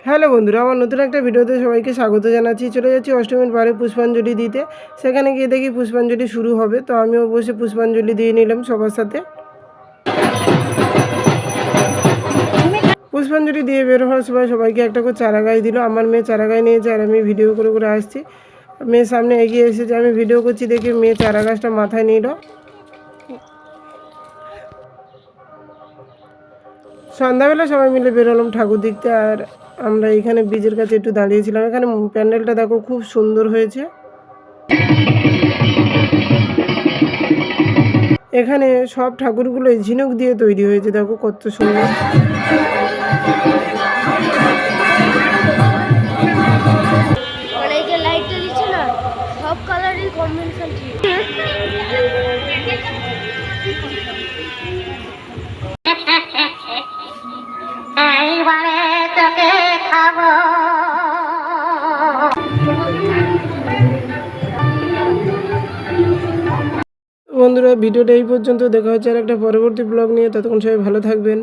Hello বন্ধুরা, আমার নতুন একটা ভিডিওতে সবাইকে স্বাগত জানাচ্ছি। চলে যাচ্ছি অষ্টমীর পারে পুষ্পাঞ্জলি দিতে। সেখানে গিয়ে দেখি পুষ্পাঞ্জলি শুরু হবে, তো আমিও বসে পুষ্পাঞ্জলি দিয়ে নিলাম সবার সাথে। পুষ্পাঞ্জলি দিয়ে বের হওয়ার সময় সবাইকে একটা করে চারা গাছ দিল। আমার মেয়ে চারা গাছ নিয়েছে আর আমি ভিডিও করে করে আসছি। মেয়ের সামনে এগিয়ে এসেছে, আমি ভিডিও করছি দেখে মেয়ে চারা গাছটা মাথায় নিল। সন্ধ্যাবেলা সবাই মিলে বেরোলাম ঠাকুর দেখতে। আর আমরা এখানে ব্রিজের কাছে একটু দাঁড়িয়েছিলাম। এখানে প্যান্ডেলটা দেখো খুব সুন্দর হয়েছে। এখানে সব ঠাকুরগুলো ঝিনুক দিয়ে তৈরি হয়েছে, দেখো কত সুন্দর। মানে যে লাইটটা দিচ্ছে না, সব কালারের কম্বিনেশন ঠিক। বন্ধুরা, ভিডিওটা এই পর্যন্ত। দেখা হচ্ছে আর একটা পরবর্তী ব্লগ নিয়ে। ততক্ষণ সবাই ভালো থাকবেন।